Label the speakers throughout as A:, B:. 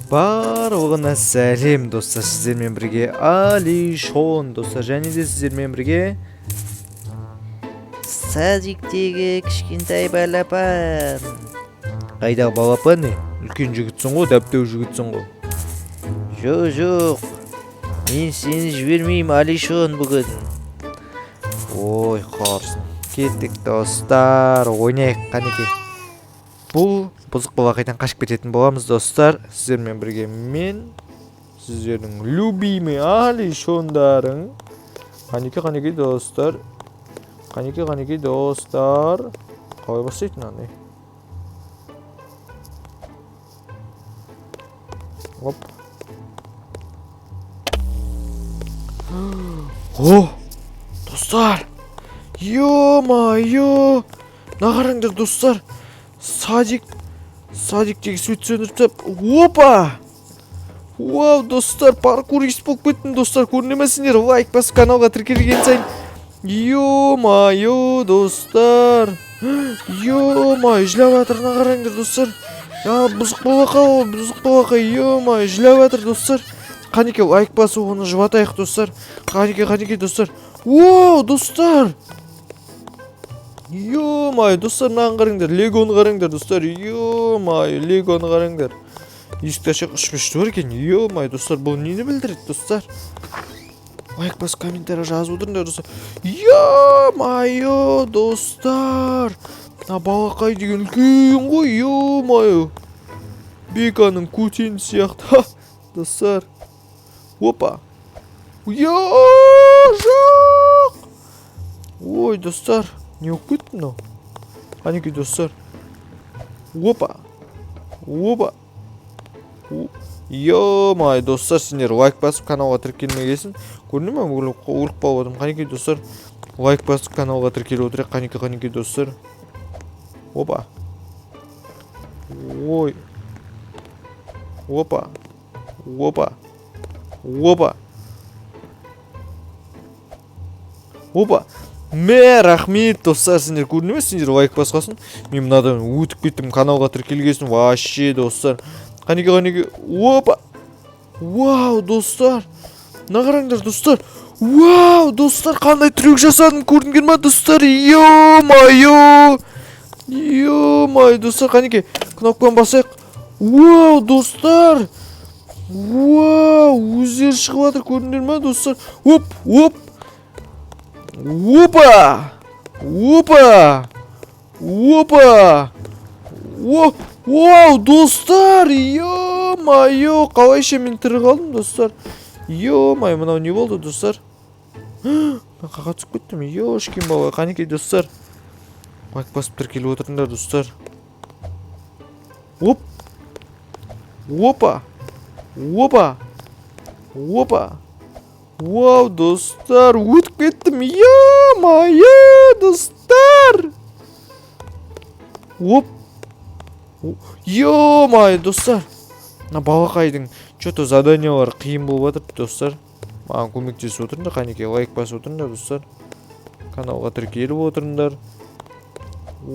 A: Барлығына сәлем достар, сіздермен бірге Алишон достар, және де сіздермен бірге садиктегі кішкентай балапан. Қайдағы балапан не? Үлкен жігітсің ғой, дәптеу жігітсің ғой. Жоқ, мен сені жібермеймін Алишон бүгін. Ой, қарсын. Кеттік достар, ойнайық қанеке. Бұл бұзық балақайдан қашып кететін боламыз достар. Сіздермен бірге мен, сіздердің любимый Алишондарың. Қанеке достар. Қанеке достар. Қалай бастайтын андай? Оп. О, достар. Ё-майё. Нағараңдар достар. Садиктегі свет сөндіріп. Опа! Вау, достар, паркурист болып кеттім достар. Көрінемесіңдер, лайк басып каналға тіркелген сайын. Ё-майё, достар. Ё-майё, жылап жатыр, қараңдар достар. Бұзық балақа, ё-майё, жылап жатыр достар. Қанеке лайк басып оны жұбатайық достар. Қанеке достар. Вау, достар. Ё-майё, достар, мынаған қараңдар, легоны қараңдар достар. Ё-майё, легоны қараңдар. Есікті ашық ұшпышты бар екен. Ё-майё, достар, бұл нені білдіреді достар? Лайк бас, комментарий жазып отырыңдар достар. Ё-майё, достар. Балақай деген үлкен ғой, ё-майё. Беканың көтені сияқты достар. Опа. Жоқ. Ой, достар. Не болып кетті мынау? Қанеке достар. Опа. Ё-майё, достар, сендер лайк басып каналға тіркелмегесін. Көріне ме? Өліп қалып отырмын. Қанеке достар. Лайк басып каналға тіркеліп отырайық. Қанеке достар. Опа. Ой. Опа. Мә, рахмет достар, сендер көріне ме? Сендер лайк басқасын. Мен мынадан өтіп кеттім, каналға тіркелгесін. Вообще достар. Қанеке. Опа. Вау, достар. Нағараңдар достар. Вау, достар, қандай трюк жасадым, көрінген ма достар? Ё-майё, достар, қанеке кнопканы басайық. Вау, достар. Вау, өздері шығып жатыр, көріндер ма достар? Опа. Вау, достар. Ё-майё, қалайша мен тірі қалдым достар. Ё-майё, мынау не болды достар? Мен қаға түсіп кеттім. Ёшкин бала, қанеке достар. Лайк басып тіркеліп отырыңдар достар. Опа. Вау, достар, өтіп кеттім. Ё-майё, достар. Ё-майё, достар. Балақайдың что-то заданиялары қиын болып жатыр достар. Маған көмектесіп отырыңдар. Қанеке лайк басып отырыңдар достар. Каналға тіркеліп отырыңдар.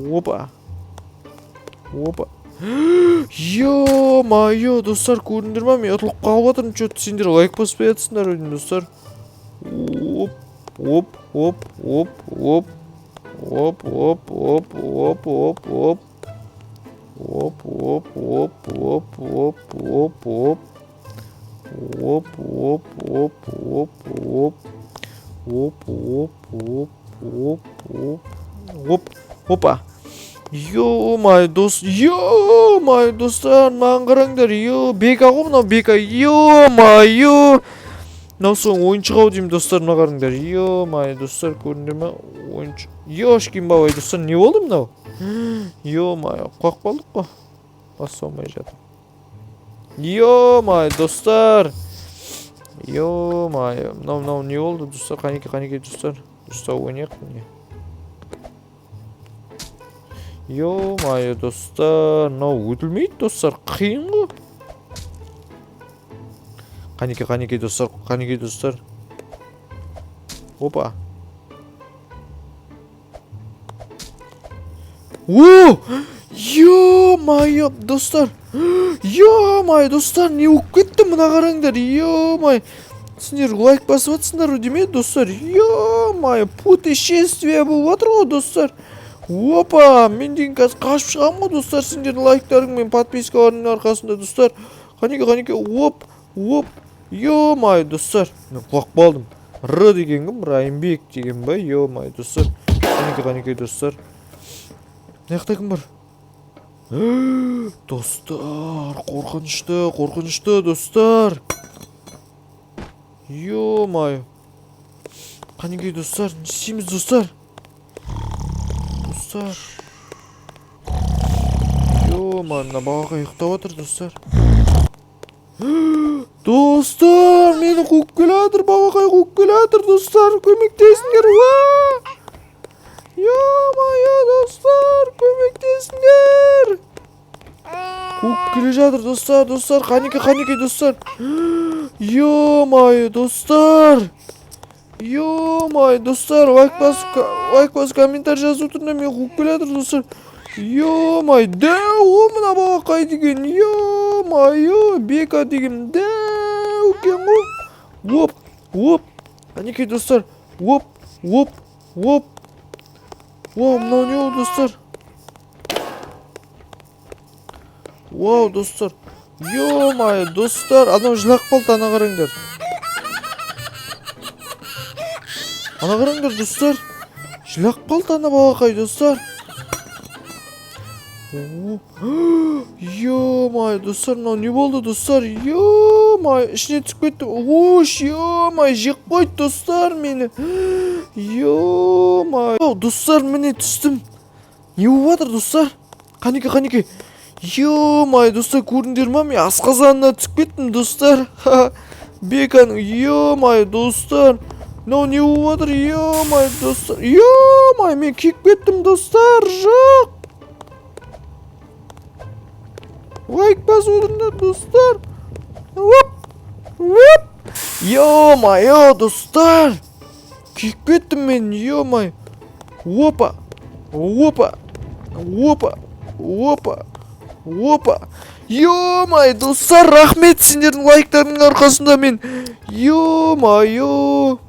A: Опа. Ё-майё, достар, көріндер ма? Мен ұтылып қалып жатырмын. Что-то сендер лайк баспай жатсыңдар достар. Опа. Ё-майё, достар, маған қараңдар. Бека ғой мынау, бека. Ё-майё. Мынау соң ойыншық-ау деймін достар, мына қараңдар. Ё-майё, достар, көріндер ма? Ойыншық. Ёшкин бабай, достар, не болды мынау? Ё-майё, қуақ қалдық қой. Басылмай жатыр. Ё-майё, достар. Ё-майё, мынау не болды достар? Қанеке достар. Достар, ойнайық міне. Ё-майё, достар, мынау өтілмейді достар, қиын ғой. Қанеке достар. Опа. О! Yo-moyo dostlar. Yo-moyo dostlar, ne болып кетті мына қараңдар. Yo-moyo. Сендер лайк басып жатсыңдар деме достар. Yo-moyo, путешествие болып жатыр ғой достар. Опа, мен деген қазір қашып шығамын ғой достар, сендердің лайктарың мен подпискаларыңның арқасында достар. Қанеке, оп. Yo-moyo достар. Құлақ қалдым. Р деген кім? Райымбек деген ба? Yo-moyo достар. Қанеке достар. Мына жақта кім бар? Достар, қорқынышты достар. Yo-moyo. Қанеке достар, не істейміз достар? Yo-moyo, мына балақай ұйықтап отыр достар. Достар, мені қуып келатыр, балақай қуып келатыр достар, көмектесіңдер. Yo-moyo достар, көмектесіңдер. Қуып келе жатыр достар, қанеке достар. Yo-moyo достар, лайк басып комментарий жазып отырыңдар, мен қуып келатыр достар. Yo-moyo, дәу мына балақай деген. Yo-moyo, Бека деген дәу екен ғой. Оп. Қанеке достар. Оп. Мынау не ол достар? Вау достар. Yo-moyo достар, анау жылап қалды, ана қараңдар. Ана қараңдар достар. Жылап қалды ана балақай достар. Yo-moyo достар, мынау не болды достар? Yo-moyo, ішіне түсіп кетті. Yo-moyo, жеп қойды достар мені. Yo-moyo достар, міне түстім. Не болып жатыр достар? Қанеке. Yo-moyo достар, көрдіңдер ма? Мен асқазанына түсіп кеттім достар. Беканың. Yo-moyo достар. Мынау не болып жатыр? Yo-moyo достар. Yo-moyo, мен киіп кеттім достар. Жоқ. Лайк басып отырыңдар достар. Yo-moyo достар. Киіп кеттім мен. Yo-moyo. Опа. Yo-moyo достар, рахмет сендердің лайктарыңның арқасында мен. Yo-moyo.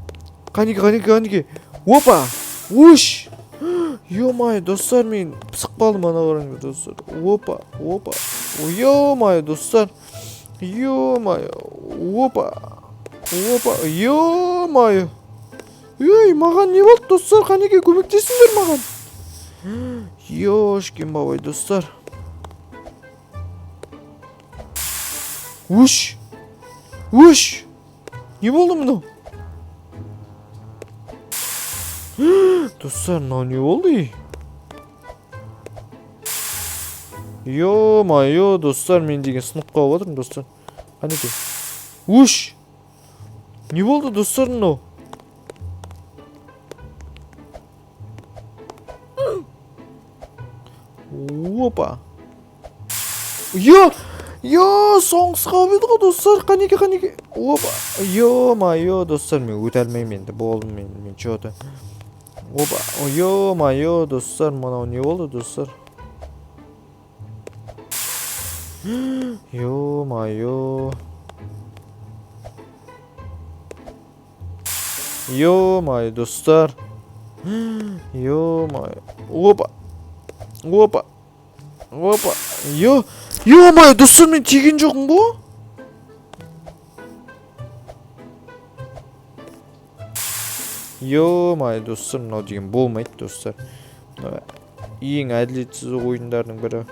A: Қанеке. Опа. Уш. Yo-moyo достар, мен пысық қалдым, ана қараңдар достар. Опа. Yo-moyo достар. Yo-moyo. Опа. Yo-moyo. Маған не болды достар? Қанеке, көмектесіңдер маған. Ёшкин бабай достар. Уш. Не болды мынау? Достар, мынау не болды? Yo-moyo достар, мен деген сынып қалып отырмын достар. Қанеке. Уш. Не болды достар мынау? Опа. Соңғысы қалып еді ғой достар. Қанеке. Опа. Yo-moyo достар, мен өте алмаймын енді. Болдым мен че-то. Опа. Yo-moyo достар, мынау не болды достар? Yo-moyo достар. Yo-moyo. Опа. Yo-moyo достар, мен тиген жоқпын ғой. Yo-moyo достар, мынау деген болмайды достар. Ең әділетсіз ойындардың бірі.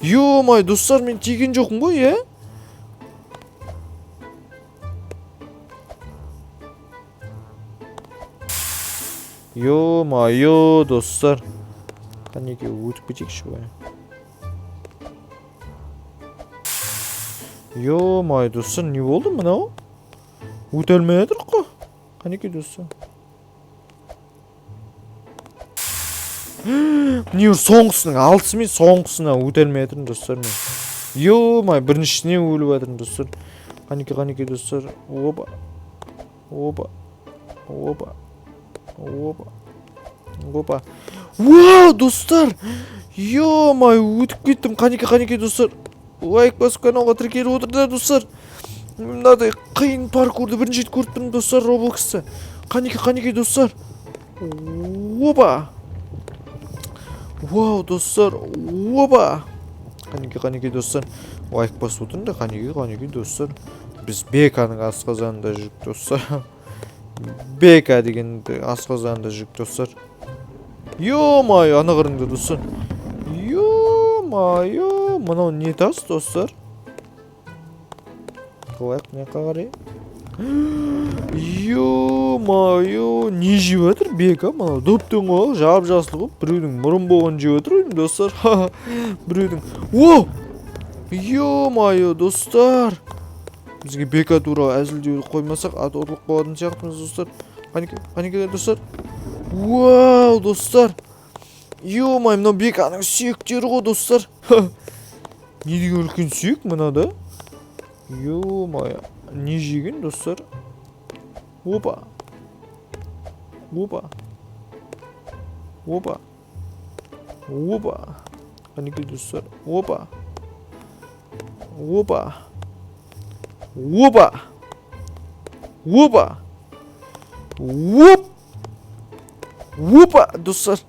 A: Yo-moyo достар, мен тиген жоқпын ғой, Yo-moyo достар. Қанеке, өтіп кетейікші бай. Yo-moyo достар, не болды мынау? Өте алмай жатыр қой. Қанеке достар. Міне соңғысының алтысы мен соңғысына өте алмай жатырмын достар мен. Yo-moyo, біріншісіне өліп жатырмын достар. Қанеке достар. Вау, достар! Ё-моё, өтіп кеттім. Қанеке достар. Лайк басып каналға тіркеліп отыр да, достар. Мынадай қиын паркурды бірінші рет көріп тұрмын, достар, Роблокста. Қанеке достар. Опа! Вау, достар. Опа! Қанеке достар. Лайк басып отырмын да, қанеке достар. Біз Беканың асқазанында жүрік, достар. Бека деген асқазанында жүрік, достар. Ё-моё, ана қараңдар, достар. Ё-моё, мынау не тас, достар? Қалайық, не қарай? Ё-моё, не жеп жатыр Бека? Мынау доптың ғой, жап-жасыл ғой. Біреудің мұрын болған жеп жатыр ойым, достар. Біреудің. О! Ё-моё, достар. Бізге Бека туралы әзілдеуді қоймасақ, аторлық болатын сияқтымыз, достар. Қанеке достар. Вау, достар. Ё-моё, мынау Беканың сүйектері ғой, достар. Не деген үлкен сүйек мынада? Ё-моё, не жеген, достар? Опа. Қанеке достар. Опа. Опа, достар.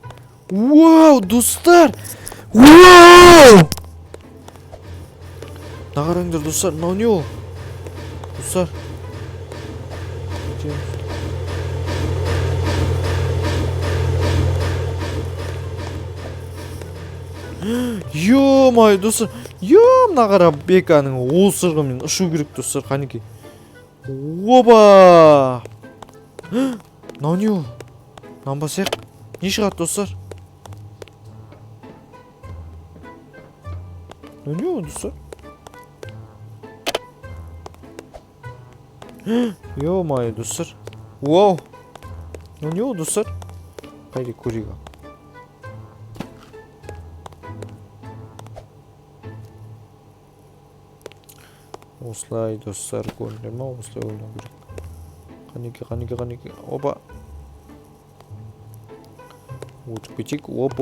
A: Вау, достар. Вау! Нағараңдар, достар, мынау не ол? Достар. Ё-моё, достар. Мына қара Беканың осырғымен ұшу керек, достар, қанеке. Опа! Мынау не ол? Нанбасақ, не шығады, достар? Мынау не ол, достар? Ё-моё, достар. Вау! Мынау не ол, достар? Қайда көрейік. Осылай, достар, көрдіңдер ма? Осылай ойлау керек. Қанеке. Опа. Өтіп кетейік. Оп.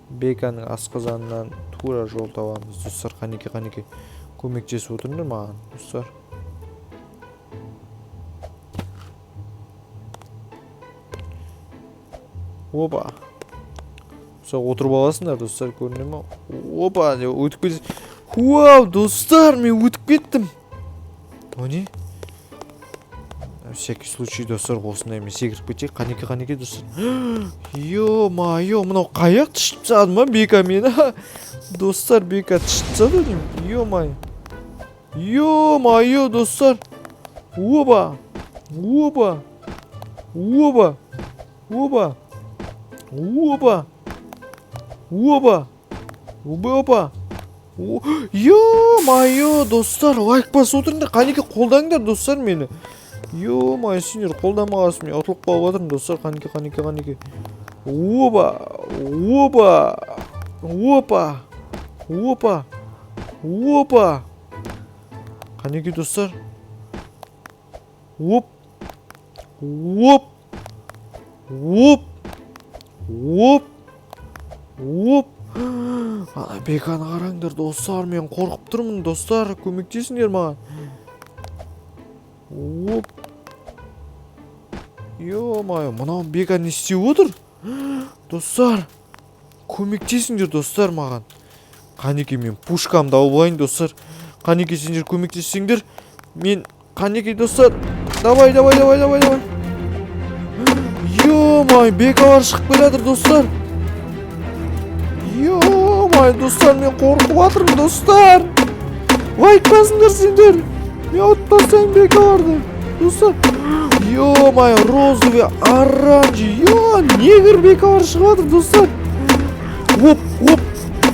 A: Беканың асқазанынан тура жол табамыз, достар. Қанеке. Көмектесіп отырыңдар маған, достар. Опа. Сол отырып аласыңдар, достар, көрдіңдер ма? Опа, өтіп кетейік. Вау, достар, мен өтіп кеттім. О не? Всякий случай, достар, осындай мен секіріп кетейік. Қанеке, достар. Ё-моё, мынау қаяқ түшіп тастады ма Бека мені? Достар, Бека түшіп тастады деймін. Ё-моё, достар. Опа. Ё-моё, достар, лайк басып отырыңдар. Қанеке қолдаңдар, достар, мені. Ё-моё, сендер қолдамағасын, мен ұтылып қалып отырмын, достар. Қанеке. Опа. Қанеке, достар. Оп. Ана Беканы қараңдар, достар, мен қорқып тұрмын, достар, көмектесіңдер маған. Оп. Ё-моё, мынау Бека не істеп отыр? Достар, көмектесіңдер, достар, маған. Қанеке, мен пушкамды алып алайын, достар. Қанеке, сендер көмектессеңдер. Мен, қанеке, достар. Давай. Ё-моё, Бекалар шығып келатыр, достар. Ё-моё, достар, мен қорқып жатырмын, достар. Лайк басыңдар сендер. Мен ұтпасам Бекаларды, достар. Ё-моё, розовый, оранжевый. Негр Бекалар шығып жатыр, достар. Оп.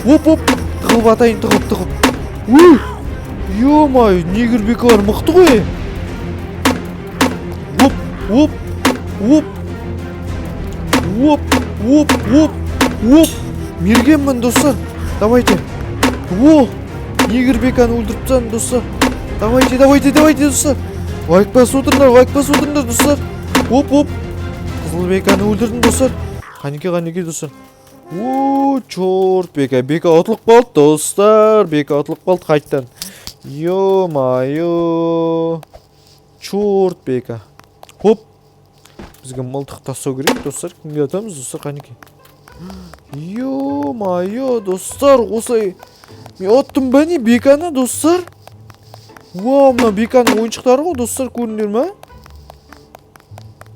A: Тығылып атайын, тығылып. Ё-моё, негр Бекалар мықты ғой. Оп. Мергенмін, достар. Давайте. Негр Беканы өлтіріп тастадым, достар. Давайте, достар. Лайк басып отырыңдар, достар. Оп. Қызыл Беканы өлтірдім, достар. Қанеке достар. Чорт, бека ұтылып қалды достар. Бека ұтылып қалды қайттан. Ё-майо. Чорт, бека. Хоп. Бізге мылтық тастау керек достар. Кімге атамыз достар, қанеке. Ё-майо достар, осылай мен оттым ба не беканы достар? Вау, мына беканың ойыншықтары ғой достар, көрдіңдер ма?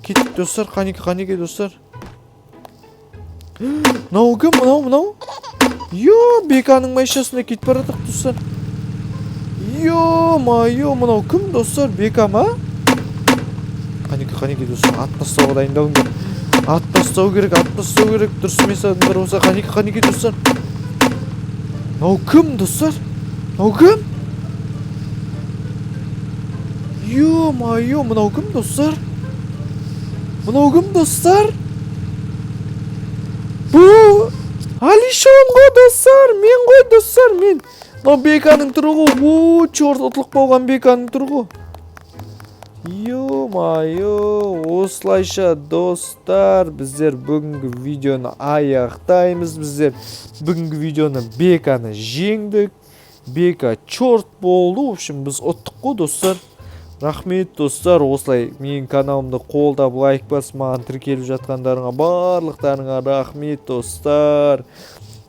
A: Кеттік достар, қанеке достар. Мынау кім? Мынау? Йо, беканың майшасына кетіп барадық достар. Ё-майо, мынау кім достар? Бека ма? Қанеке достар, ат тастауға дайындалыңдар. Ат тастау керек. Дұрыс емес адамдар болса, қанеке достар. Мынау кім достар? Мынау кім? Ё-майо, мынау кім достар? Бұл Алишон ғой достар, мен. Мынау беканың түрі ғой. Чорт, ұтылық болған беканың түрі ғой. Ё-майо, осылайша достар, біздер бүгінгі видеоны аяқтаймыз. Біздер бүгінгі видеоны беканы жеңдік. Бека чорт болды. В общем, біз ұттық қой достар. Рахмет достар, осылай менің каналымды қолдап лайк басып маған тіркеліп жатқандарыңа барлықтарыңа рахмет достар.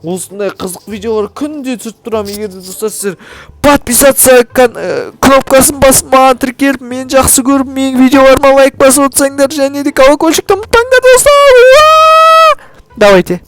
A: Осындай қызық видеолар күнде түсіріп тұрамын. Егер де достар сіздер подписаться кнопкасын басып маған тіркеліп, мені жақсы көріп, менің видеоларыма лайк басып отырсаңдар, және де колокольчикті ұмытпаңдар достар. Давайте.